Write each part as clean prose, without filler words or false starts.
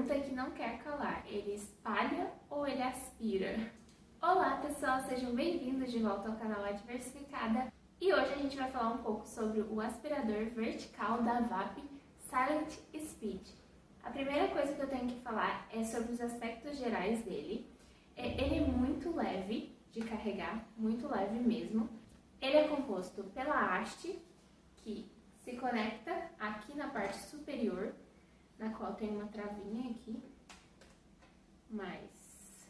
pergunta que não quer calar: ele espalha ou ele aspira? Olá pessoal, sejam bem-vindos de volta ao canal Adversificada. E hoje a gente vai falar um pouco sobre o aspirador vertical da VAP Silent Speed. A primeira coisa que eu tenho que falar é sobre os aspectos gerais dele. Ele é muito leve de carregar, muito leve mesmo. Ele é composto pela haste, que se conecta aqui na parte superior, na qual tem uma travinha aqui, mas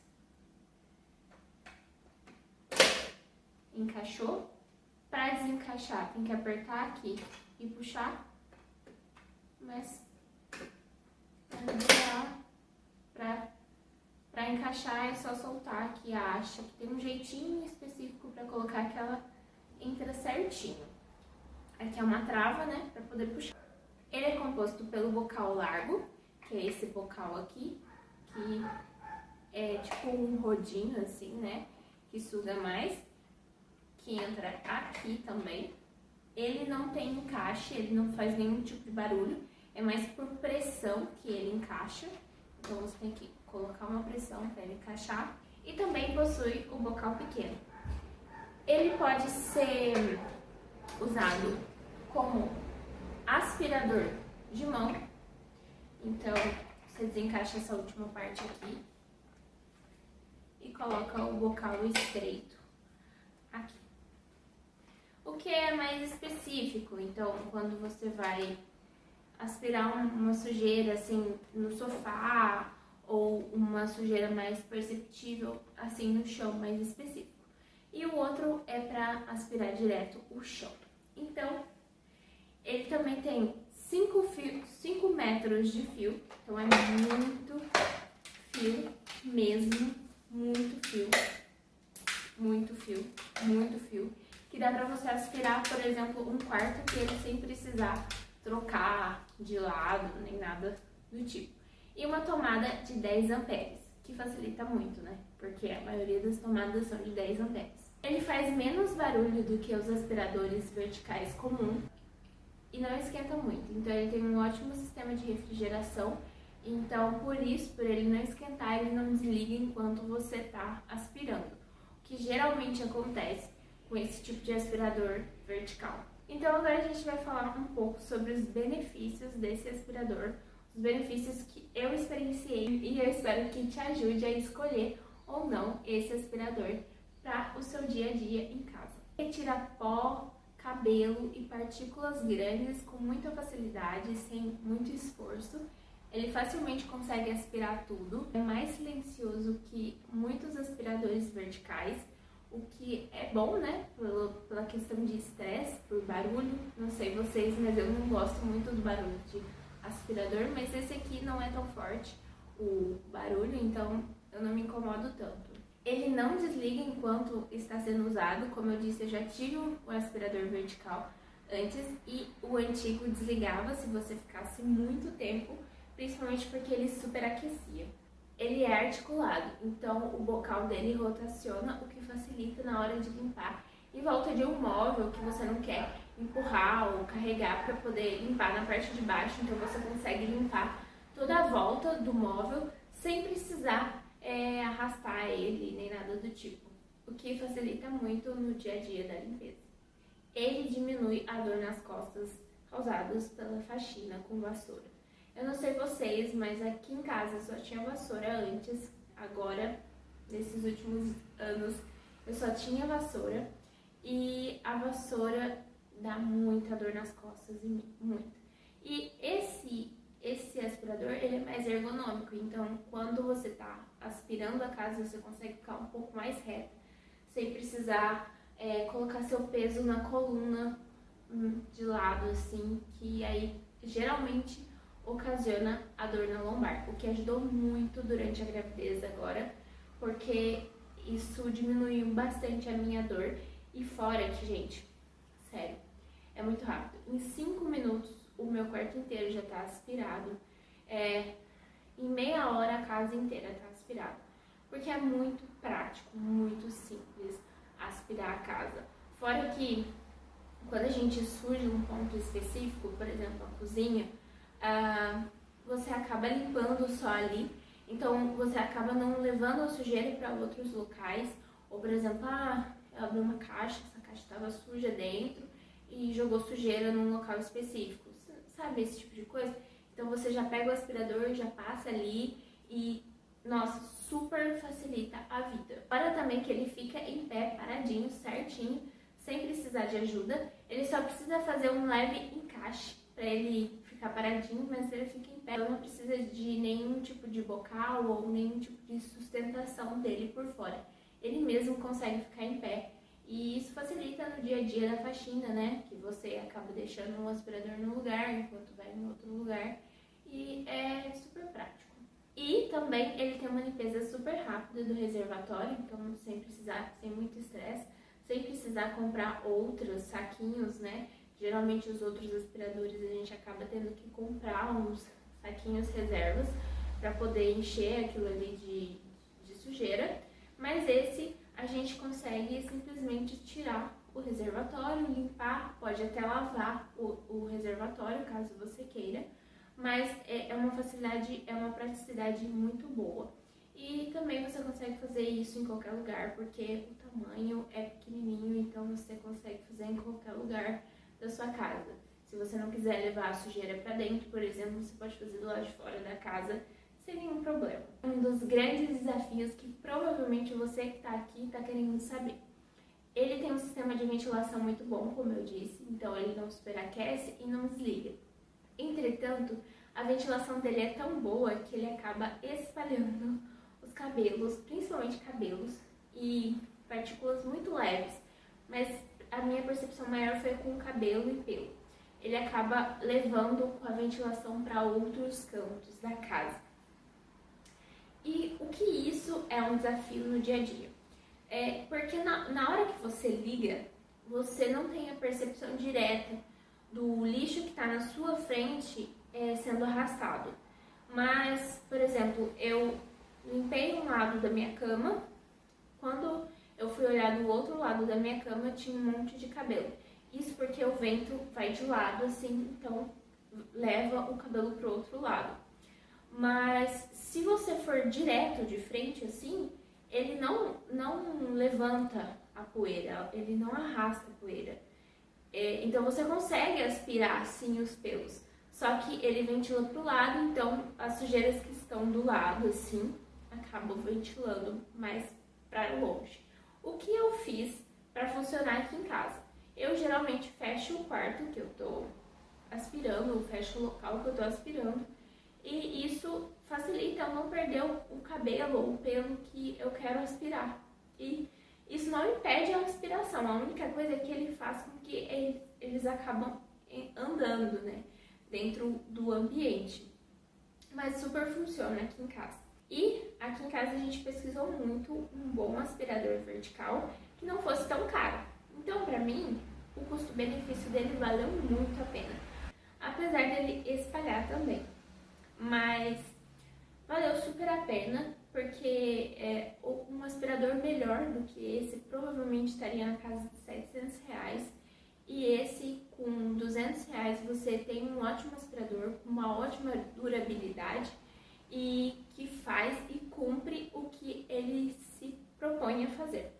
encaixou. Para desencaixar tem que apertar aqui e puxar, mas para encaixar é só soltar aqui a haste, que tem um jeitinho específico para colocar que ela entra certinho. Aqui é uma trava, né, para poder puxar. Ele é composto pelo bocal largo, que é esse bocal aqui, que é tipo um rodinho assim, né, que suga mais, que entra aqui também. Ele não tem encaixe, ele não faz nenhum tipo de barulho, é mais por pressão que ele encaixa. Então você tem que colocar uma pressão para ele encaixar. E também possui o bocal pequeno. Ele pode ser usado como aspirador de mão. Então você desencaixa essa última parte aqui e coloca o bocal estreito aqui. O que é mais específico, então, quando você vai aspirar uma sujeira assim no sofá ou uma sujeira mais perceptível assim no chão, mais específico. E o outro é para aspirar direto o chão. Então, ele também tem 5 metros de fio, então é muito fio mesmo, muito fio, que dá pra você aspirar, por exemplo, um quarto inteiro sem precisar trocar de lado, nem nada do tipo. E uma tomada de 10 amperes, que facilita muito, né? Porque a maioria das tomadas são de 10 amperes. Ele faz menos barulho do que os aspiradores verticais comuns e não esquenta muito. Então ele tem um ótimo sistema de refrigeração. Então por ele não esquentar, ele não desliga enquanto você está aspirando. O que geralmente acontece com esse tipo de aspirador vertical. Então agora a gente vai falar um pouco sobre os benefícios desse aspirador, os benefícios que eu experienciei e eu espero que te ajude a escolher ou não esse aspirador para o seu dia a dia em casa. Ele tira pó, cabelo e partículas grandes com muita facilidade, sem muito esforço. Ele facilmente consegue aspirar tudo. É mais silencioso que muitos aspiradores verticais, o que é bom, né? Pela questão de estresse, por barulho. Não sei vocês, mas eu não gosto muito do barulho de aspirador, mas esse aqui não é tão forte o barulho, então eu não me incomodo tanto. Ele não desliga enquanto está sendo usado. Como eu disse, eu já tive o aspirador vertical antes e o antigo desligava se você ficasse muito tempo, principalmente porque ele superaquecia. Ele é articulado, então o bocal dele rotaciona, o que facilita na hora de limpar em volta de um móvel que você não quer empurrar ou carregar para poder limpar na parte de baixo. Então você consegue limpar toda a volta do móvel sem precisar arrastar ele nem nada do tipo, o que facilita muito no dia a dia da limpeza. Ele diminui a dor nas costas causadas pela faxina com vassoura. Eu não sei vocês, mas aqui em casa só tinha vassoura antes. Agora, nesses últimos anos, eu só tinha vassoura. E a vassoura dá muita dor nas costas, muita. E esse aspirador, ele é mais ergonômico. Então, quando você tá aspirando a casa, você consegue ficar um pouco mais reto, sem precisar colocar seu peso na coluna de lado, assim, que aí geralmente ocasiona a dor na lombar, o que ajudou muito durante a gravidez agora, porque isso diminuiu bastante a minha dor. E fora que, gente, sério, é muito rápido. Em 5 minutos o meu quarto inteiro já tá aspirado. Em meia hora a casa inteira tá aspirada, porque é muito prático, muito simples aspirar a casa. Fora que quando a gente suja um ponto específico, por exemplo, a cozinha, você acaba limpando só ali, então você acaba não levando a sujeira para outros locais, ou por exemplo, eu abri uma caixa, essa caixa estava suja dentro e jogou sujeira num local específico, sabe esse tipo de coisa? Então você já pega o aspirador, já passa ali e, nossa, super facilita a vida. Para também que ele fica em pé, paradinho, certinho, sem precisar de ajuda. Ele só precisa fazer um leve encaixe para ele ficar paradinho, mas ele fica em pé. Não precisa de nenhum tipo de bocal ou nenhum tipo de sustentação dele por fora. Ele mesmo consegue ficar em pé. E isso facilita no dia a dia da faxina, né? Que você acaba deixando um aspirador no lugar enquanto vai em outro lugar. E é super prático. E também ele tem uma limpeza super rápida do reservatório, então sem muito estresse, sem precisar comprar outros saquinhos, né? Geralmente os outros aspiradores a gente acaba tendo que comprar uns saquinhos reservas para poder encher aquilo ali de sujeira. Mas esse a gente consegue simplesmente tirar o reservatório, limpar, pode até lavar o reservatório caso você queira, mas é uma facilidade, é uma praticidade muito boa. E também você consegue fazer isso em qualquer lugar, porque o tamanho é pequenininho, então você consegue fazer em qualquer lugar da sua casa. Se você não quiser levar a sujeira para dentro, por exemplo, você pode fazer do lado de fora da casa sem nenhum problema. Um dos grandes desafios que provavelmente você que está aqui está querendo saber. Ele tem um sistema de ventilação muito bom, como eu disse, então ele não superaquece e não desliga. Entretanto, a ventilação dele é tão boa que ele acaba espalhando os cabelos, principalmente cabelos, e partículas muito leves, mas a minha percepção maior foi com cabelo e pelo. Ele acaba levando a ventilação para outros cantos da casa. E o que isso é um desafio no dia a dia? Porque na hora que você liga, você não tem a percepção direta do lixo que está na sua frente sendo arrastado. Mas, por exemplo, eu limpei um lado da minha cama, quando eu fui olhar do outro lado da minha cama tinha um monte de cabelo. Isso porque o vento vai de lado assim, então leva o cabelo para o outro lado. Mas se você for direto de frente assim, ele não levanta a poeira, ele não arrasta a poeira. Então você consegue aspirar sim os pelos, só que ele ventila para o lado, então as sujeiras que estão do lado assim acabam ventilando mais para longe. O que eu fiz para funcionar aqui em casa? Eu geralmente fecho o quarto que eu estou aspirando, fecho o local que eu estou aspirando, e isso facilita eu não perder o cabelo ou o pelo que eu quero aspirar. E isso não impede a aspiração, a única coisa é que ele faz com que eles acabam andando, né, dentro do ambiente. Mas super funciona aqui em casa. E aqui em casa a gente pesquisou muito um bom aspirador vertical que não fosse tão caro. Então, pra mim, o custo-benefício dele valeu muito a pena. Apesar dele espalhar também. Mas valeu super a pena, porque um aspirador melhor do que esse provavelmente estaria na casa de R$700. E esse, com R$200, você tem um ótimo aspirador, com uma ótima durabilidade e que faz e cumpre o que ele se propõe a fazer.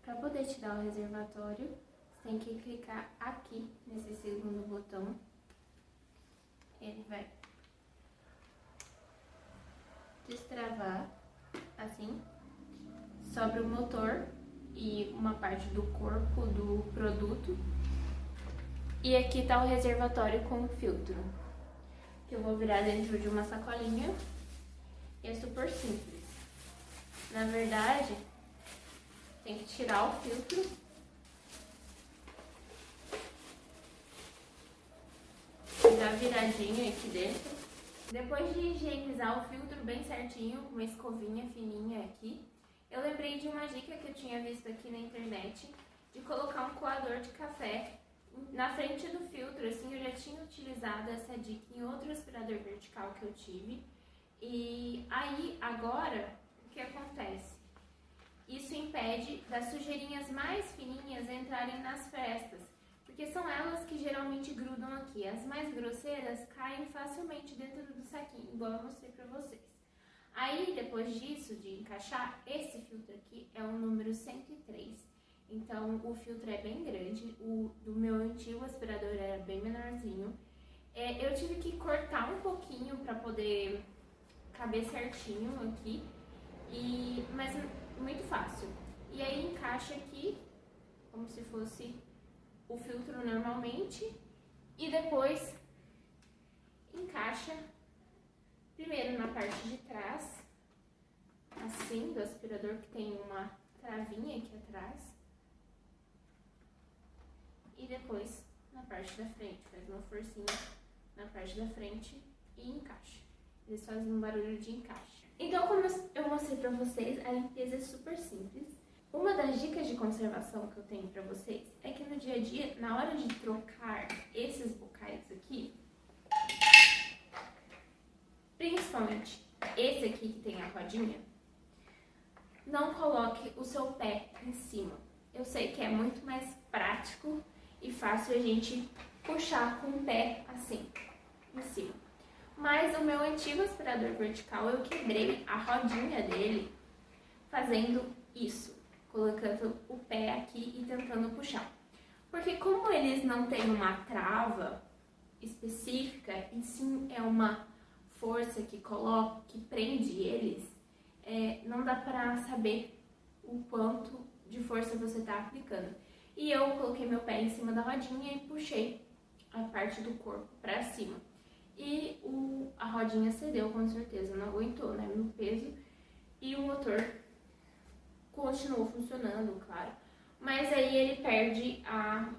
Para poder tirar o reservatório, você tem que clicar aqui nesse segundo botão. Ele vai destravar, assim, sobra o motor e uma parte do corpo do produto. E aqui tá o reservatório com o filtro, que eu vou virar dentro de uma sacolinha. É super simples. Na verdade, tem que tirar o filtro. Dar viradinho aqui dentro. Depois de higienizar o filtro bem certinho, com uma escovinha fininha aqui, eu lembrei de uma dica que eu tinha visto aqui na internet, de colocar um coador de café na frente do filtro. Assim, eu já tinha utilizado essa dica em outro aspirador vertical que eu tive. E aí, agora, o que acontece? Isso impede das sujeirinhas mais fininhas entrarem nas frestas. porque são elas que geralmente grudam aqui. As mais grosseiras caem facilmente dentro do saquinho, igual eu mostrei pra vocês. Aí, depois disso, de encaixar, esse filtro aqui é o número 103. Então, o filtro é bem grande, o do meu antigo aspirador era bem menorzinho. Eu tive que cortar um pouquinho para poder caber certinho aqui, mas muito fácil. E aí encaixa aqui, como se fosse o filtro normalmente, e depois encaixa primeiro na parte de trás, assim, do aspirador, que tem uma travinha aqui atrás, e depois na parte da frente, faz uma forcinha na parte da frente e encaixa. Eles fazem um barulho de encaixe. Então, como eu mostrei pra vocês, a limpeza é super simples. Uma das dicas de conservação que eu tenho pra vocês é que no dia a dia, na hora de trocar esses bocais aqui, principalmente esse aqui que tem a rodinha, não coloque o seu pé em cima. Eu sei que é muito mais prático e fácil a gente puxar com o pé assim, em cima. Mas o meu antigo aspirador vertical, eu quebrei a rodinha dele fazendo isso, colocando o pé aqui e tentando puxar. Porque como eles não têm uma trava específica, e sim é uma força que coloca, que prende eles, não dá pra saber o quanto de força você tá aplicando. E eu coloquei meu pé em cima da rodinha e puxei a parte do corpo pra cima. E a rodinha cedeu, com certeza, não aguentou, né, no peso. E o motor continuou funcionando, claro. Mas aí ele perde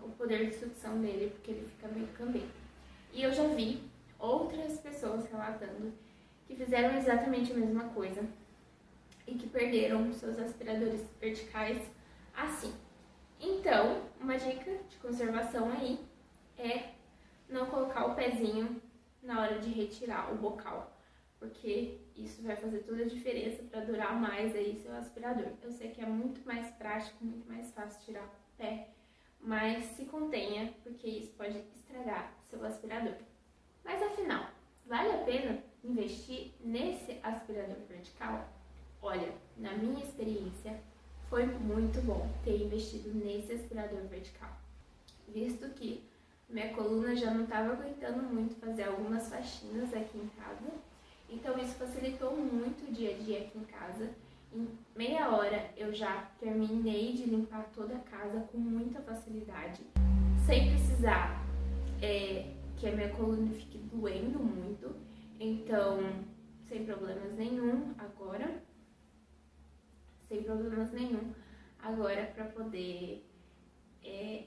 o poder de sucção dele, porque ele fica meio cambeiro. E eu já vi outras pessoas relatando que fizeram exatamente a mesma coisa e que perderam seus aspiradores verticais assim. Então, uma dica de conservação aí é não colocar o pezinho na hora de retirar o bocal, porque isso vai fazer toda a diferença para durar mais aí seu aspirador. Eu sei que é muito mais prático, muito mais fácil tirar o pé, mas se contenha, porque isso pode estragar seu aspirador. Mas afinal, vale a pena investir nesse aspirador vertical? Olha, na minha experiência, foi muito bom ter investido nesse aspirador vertical, visto que minha coluna já não estava aguentando muito fazer algumas faxinas aqui em casa, então isso facilitou muito o dia a dia aqui em casa. Em meia hora eu já terminei de limpar toda a casa com muita facilidade, sem precisar que a minha coluna fique doendo muito, então sem problemas nenhum agora para poder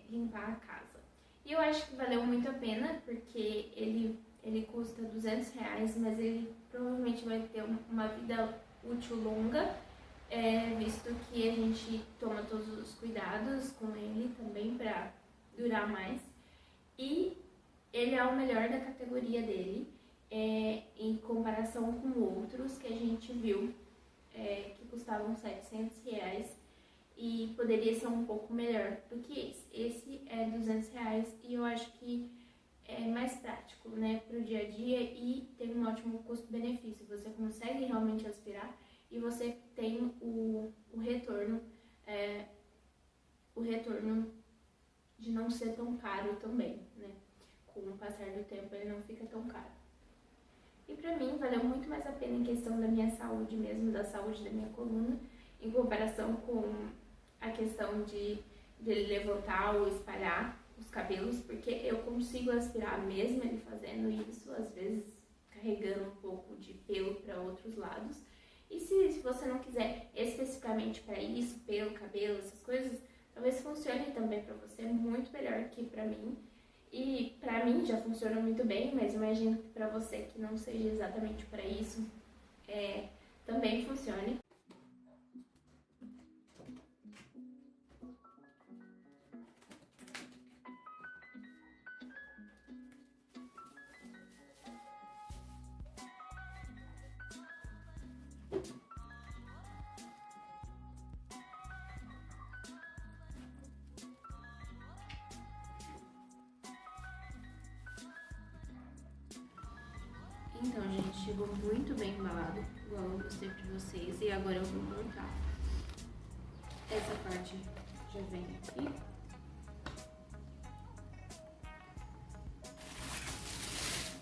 limpar a casa. E eu acho que valeu muito a pena, porque ele custa R$200, mas ele provavelmente vai ter uma vida útil longa, visto que a gente toma todos os cuidados com ele também para durar mais. E ele é o melhor da categoria dele, em comparação com outros que a gente viu que custavam R$700 e poderia ser um pouco melhor do que esse. Esse é R$200 e eu acho que é mais prático, né, para o dia a dia e tem um ótimo custo-benefício. Você consegue realmente aspirar e você tem o retorno de não ser tão caro também, né? Com o passar do tempo ele não fica tão caro. E pra mim valeu muito mais a pena em questão da minha saúde mesmo, da saúde da minha coluna, em comparação com a questão de ele levantar ou espalhar os cabelos, porque eu consigo aspirar mesmo ele fazendo isso, às vezes carregando um pouco de pelo para outros lados. E se você não quiser especificamente para isso, pelo, cabelo, essas coisas, talvez funcione também para você, muito melhor que para mim. E pra mim já funciona muito bem, mas imagino que pra você que não seja exatamente para isso, também funcione. chegou muito bem embalado, igual eu mostrei pra vocês. E agora eu vou montar. Essa parte já vem aqui.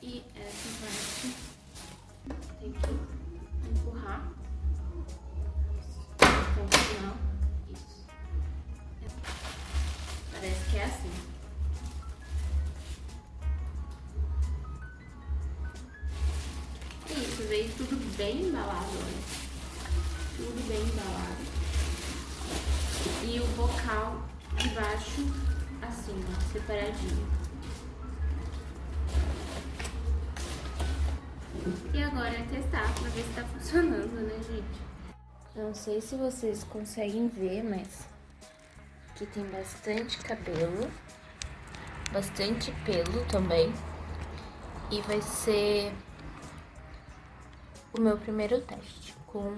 E essa parte tem que empurrar até o final. Isso. Parece que é assim. Isso, veio tudo bem embalado, olha. Tudo bem embalado. E o bocal de baixo, assim, ó, separadinho. E agora é testar pra ver se tá funcionando, né, gente? Não sei se vocês conseguem ver, mas aqui tem bastante cabelo, bastante pelo também. E vai ser o meu primeiro teste com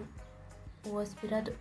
o aspirador.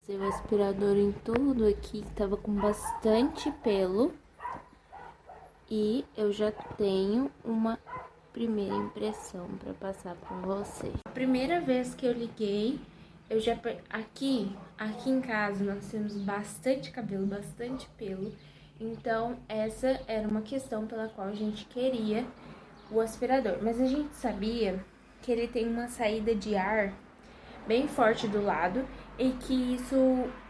Passei o aspirador em tudo aqui, que tava com bastante pelo. E eu já tenho uma primeira impressão pra passar pra vocês. A primeira vez que eu liguei, eu já... Aqui em casa nós temos bastante cabelo, bastante pelo. Então essa era uma questão pela qual a gente queria o aspirador. Mas a gente sabia que ele tem uma saída de ar bem forte do lado e que isso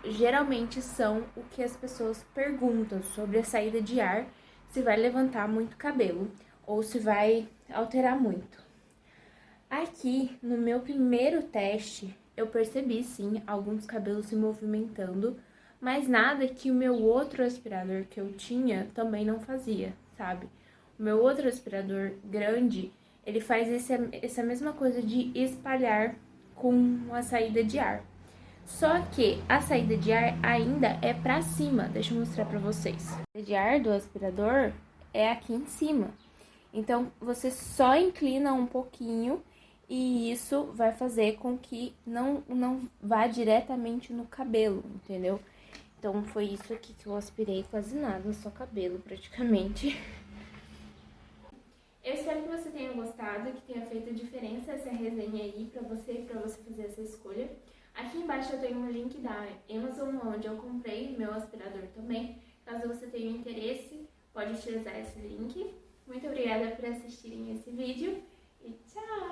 geralmente são o que as pessoas perguntam sobre a saída de ar, se vai levantar muito cabelo ou se vai alterar muito. Aqui, no meu primeiro teste, eu percebi sim alguns cabelos se movimentando, mas nada que o meu outro aspirador que eu tinha também não fazia, sabe? O meu outro aspirador grande, ele faz essa mesma coisa de espalhar com a saída de ar. Só que a saída de ar ainda é pra cima. Deixa eu mostrar pra vocês. A saída de ar do aspirador é aqui em cima. Então, você só inclina um pouquinho e isso vai fazer com que não vá diretamente no cabelo, entendeu? Então, foi isso aqui que eu aspirei quase nada, só cabelo praticamente. Eu espero que você tenha gostado, que tenha feito a diferença essa resenha aí pra você fazer essa escolha. Aqui embaixo eu tenho um link da Amazon, onde eu comprei meu aspirador também. Caso você tenha interesse, pode utilizar esse link. Muito obrigada por assistirem esse vídeo e tchau!